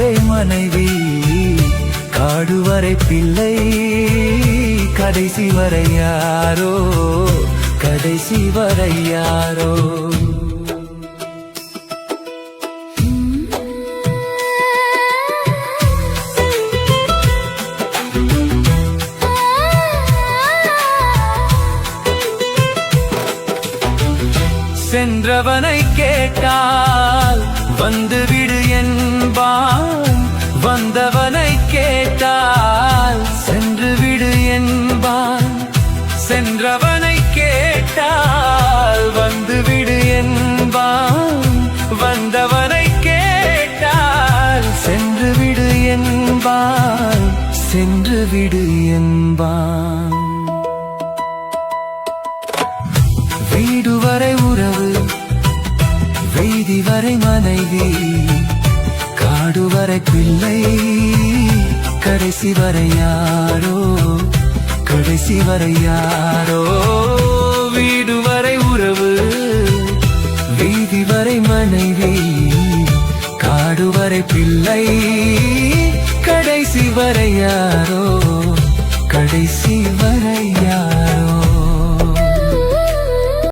வரை மனைவி, காடு வரை பிள்ளை, கடைசி வரை யாரோ, கடைசி வரை யாரோ. சென்றவனை கேட்டால் வந்துவிடு என்பான், வந்தவனை கேட்டால் சென்று விடு என்பான். சென்றவனை கேட்டால் வந்துவிடு என்பான், வந்தவனை கேட்டால் சென்று விடு என்பான், சென்று விடு என்பான். வீடு வரை உறவு, வீதி வரை மனைவி, காடு வரை பிள்ளை, கடைசி வரை யாரோ, கடைசி வரை யாரோ. வீடு வரை உறவு, வீதி வரை மனைவி, காடு வரை பிள்ளை, கடைசி வரை யாரோ, கடைசி வரை யாரோ.